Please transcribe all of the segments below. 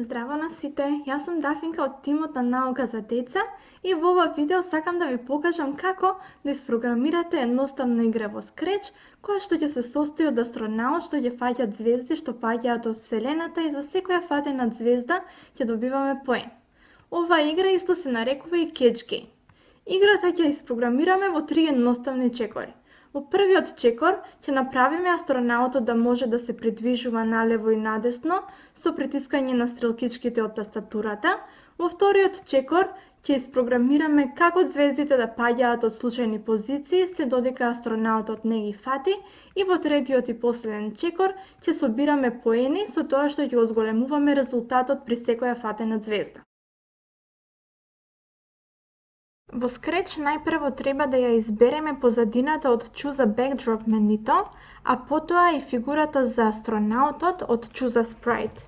Здраво на сите, јас сум Дафинка од тимот на Наука за деца и во ова видео сакам да ви покажам како да испрограмирате едноставна игра во Scratch која што ќе се состои од астронаут што ќе фаќаат звезди што паѓаат од Вселената и за секоја фатена звезда ќе добиваме поен. Оваа игра исто се нарекува и Catch Game. Играта ќе испрограмираме во 3 едноставни чекори. Во првиот чекор ќе направиме астронаутот да може да се придвижува налево и надесно со притискање на стрелкичките од тастатурата. Во вториот чекор ќе испрограмираме како звездите да паѓаат од случајни позиции се додека астронаутот не ги фати и во третиот и последен чекор ќе собираме поени со тоа што ќе го зголемуваме резултатот при секоја фатена звезда. Во Scratch најпрво треба да ја избереме позадината од Choose a Backdrop менито, а потоа и фигурата за астронаутот од Choose a Sprite.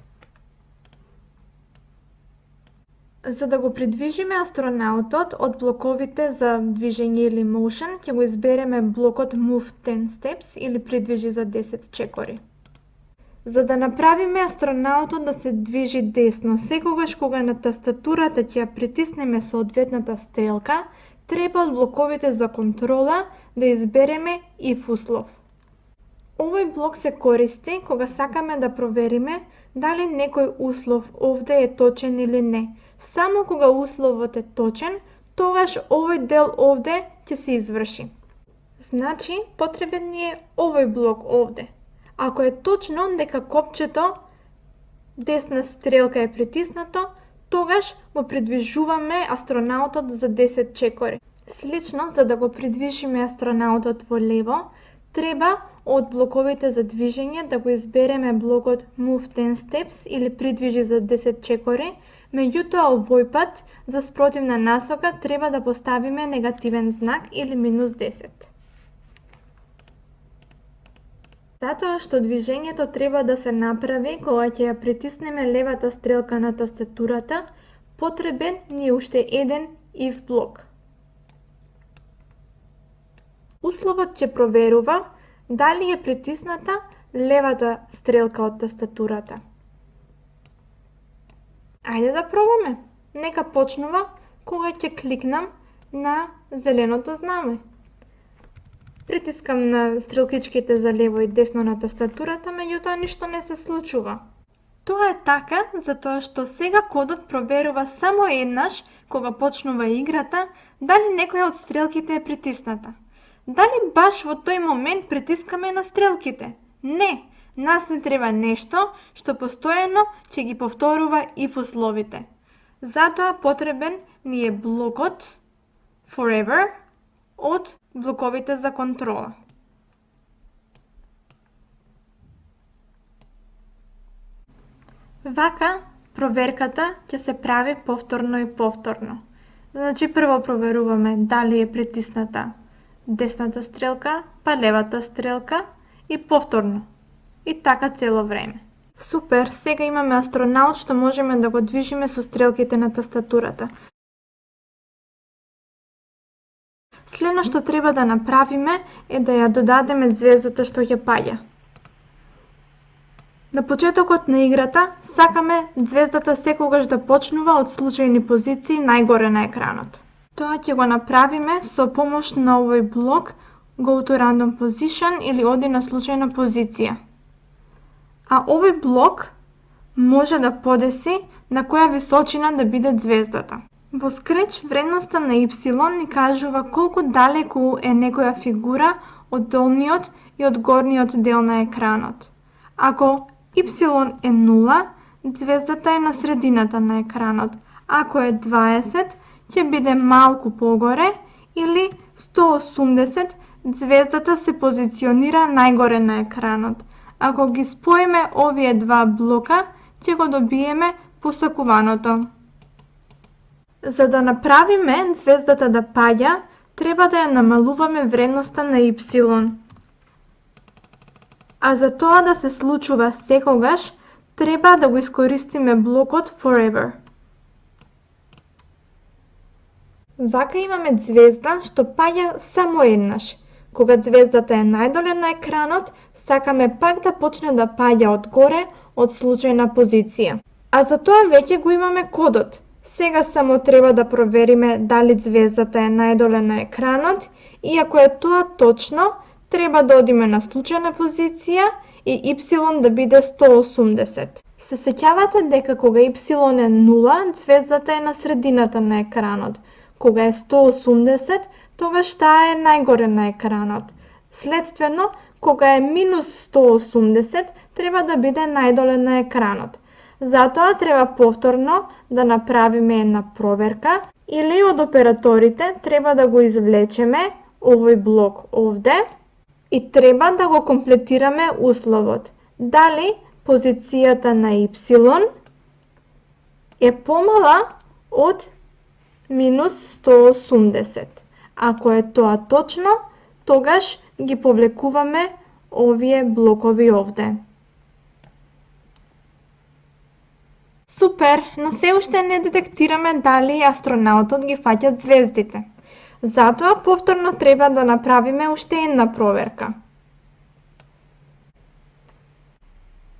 За да го придвижиме астронаутот од блоковите за движење или motion, ќе го избереме блокот Move 10 Steps или придвижи за 10 чекори. За да направиме астронаутот да се движи десно, секогаш кога на тастатурата ќе ја притиснеме соодветната стрелка, треба од блоковите за контрола да избереме if услов. Овој блок се користи кога сакаме да провериме дали некој услов овде е точен или не. Само кога условот е точен, тогаш овој дел овде ќе се изврши. Значи, потребен ни е овој блок овде. Ако е точно дека копчето десна стрелка е притиснато, тогаш го придвижуваме астронаутот за 10 чекори. Слично, за да го придвижиме астронаутот во лево, треба од блоковите за движење да го избереме блокот Move 10 Steps или придвижи за 10 чекори, меѓутоа овој пат за спротивна насока треба да поставиме негативен знак или -10. Затоа што движењето треба да се направи кога ќе ја притиснеме левата стрелка на тастатурата, потребен ни е уште еден if блок. Условот ќе проверува дали е притисната левата стрелка од тастатурата. Ајде да пробаме. Нека почнува кога ќе кликнам на зеленото знаме. Притискам на стрелкичките за лево и десно на тастатурата, меѓутоа ништо не се случува. Тоа е така затоа што сега кодот проверува само еднаш кога почнува играта дали некоја од стрелките е притисната. Дали баш во тој момент притискаме на стрелките? Не, нас не треба нешто што постојано ќе ги повторува if условите. Затоа потребен ни е блокот Forever од блоковите за контрола. Вака, проверката ќе се прави повторно и повторно. Значи, прво проверуваме дали е притисната десната стрелка, па левата стрелка и повторно. И така цело време. Супер, сега имаме астронаут што можеме да го движиме со стрелките на тастатурата. Следно што треба да направиме е да ја додадеме звездата што ќе паѓа. На почетокот на играта сакаме звездата секогаш да почнува од случајни позиции најгоре на екранот. Тоа ќе го направиме со помош на овој блок Go to Random Position или оди на случајна позиција. А овој блок може да подеси на која височина да биде звездата. Во Scratch вредноста на Y ни кажува колку далеку е некоја фигура од долниот и од горниот дел на екранот. Ако Y е 0, звездата е на средината на екранот. Ако е 20, ќе биде малку погоре или 180, звездата се позиционира најгоре на екранот. Ако ги споиме овие два блока, ќе го добиеме посакуваното. За да направиме звездата да паѓа, треба да ја намалуваме вредноста на Y. А за тоа да се случува секогаш, треба да го искористиме блокот Forever. Вака имаме звезда што паѓа само еднаш. Кога звездата е најдоле на екранот, сакаме пак да почне да паѓа од горе од случајна позиција. А за тоа веќе го имаме кодот. Сега само треба да провериме дали ѕвездата е најдоле на екранот и ако е тоа точно, треба да одиме на случајна позиција и y да биде 180. Се сеќавате дека кога y е 0, ѕвездата е на средината на екранот. Кога е 180, тогаш таа е најгоре на екранот. Следствено, кога е минус 180, треба да биде најдоле на екранот. Затоа треба повторно да направиме една проверка или од операторите треба да го извлечеме овој блок овде и треба да го комплетираме условот. Дали позицијата на y е помала од минус 180. Ако е тоа точно, тогаш ги повлекуваме овие блокови овде. Супер, но се уште не детектираме дали астронаутот ги фаќа ѕвездите. Затоа повторно треба да направиме уште една проверка.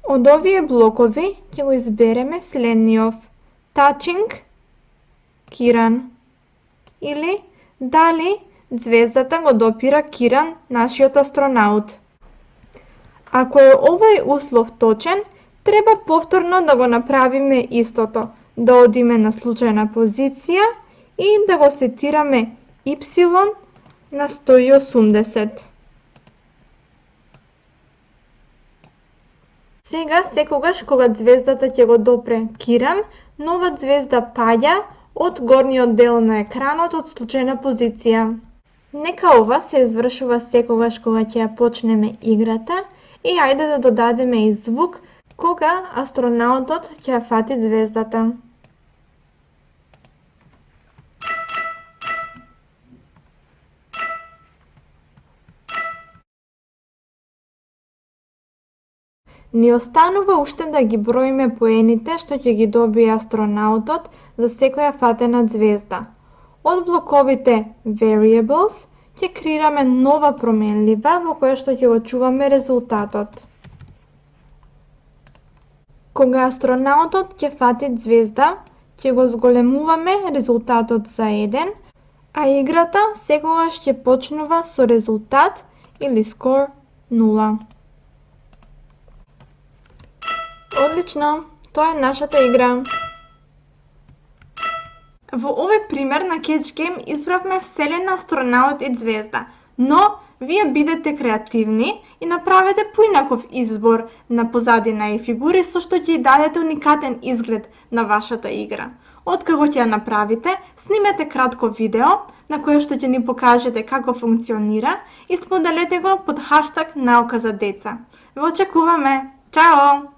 Од овие блокови ќе го избереме следниот touching Киран или дали ѕвездата го допира Киран, нашиот астронаут. Ако е овој услов точен, треба повторно да го направиме истото, да одиме на случајна позиција и да го сетираме y на 180. Сега, секогаш кога ѕвездата ќе го допре Киран, нова ѕвезда паѓа од горниот дел на екранот од случајна позиција. Нека ова се извршува секогаш кога ќе ја почнеме играта и ајде да додадеме и звук кога астронаутот ќе ја фати ѕвездата. Ни останува уште да ги броиме поените што ќе ги добие астронаутот за секоја фатена ѕвезда. Од блоковите variables ќе креираме нова променлива во која што ќе го чуваме резултатот. Кога астронаутот ќе фати ѕвезда, ќе го зголемуваме резултатот за 1, а играта секогаш ќе почнува со резултат или скор 0. Одлично, тоа е нашата игра. Во овој пример на Catch Game избравме Вселена, астронаут и ѕвезда, но вие бидете креативни и направете поинаков избор на позадина и фигури со што ќе дадете уникатен изглед на вашата игра. Откако ќе ја направите, снимете кратко видео на кое што ќе ни покажете како функционира и споделете го под хаштаг Наука за деца. Ве очекуваме! Чао!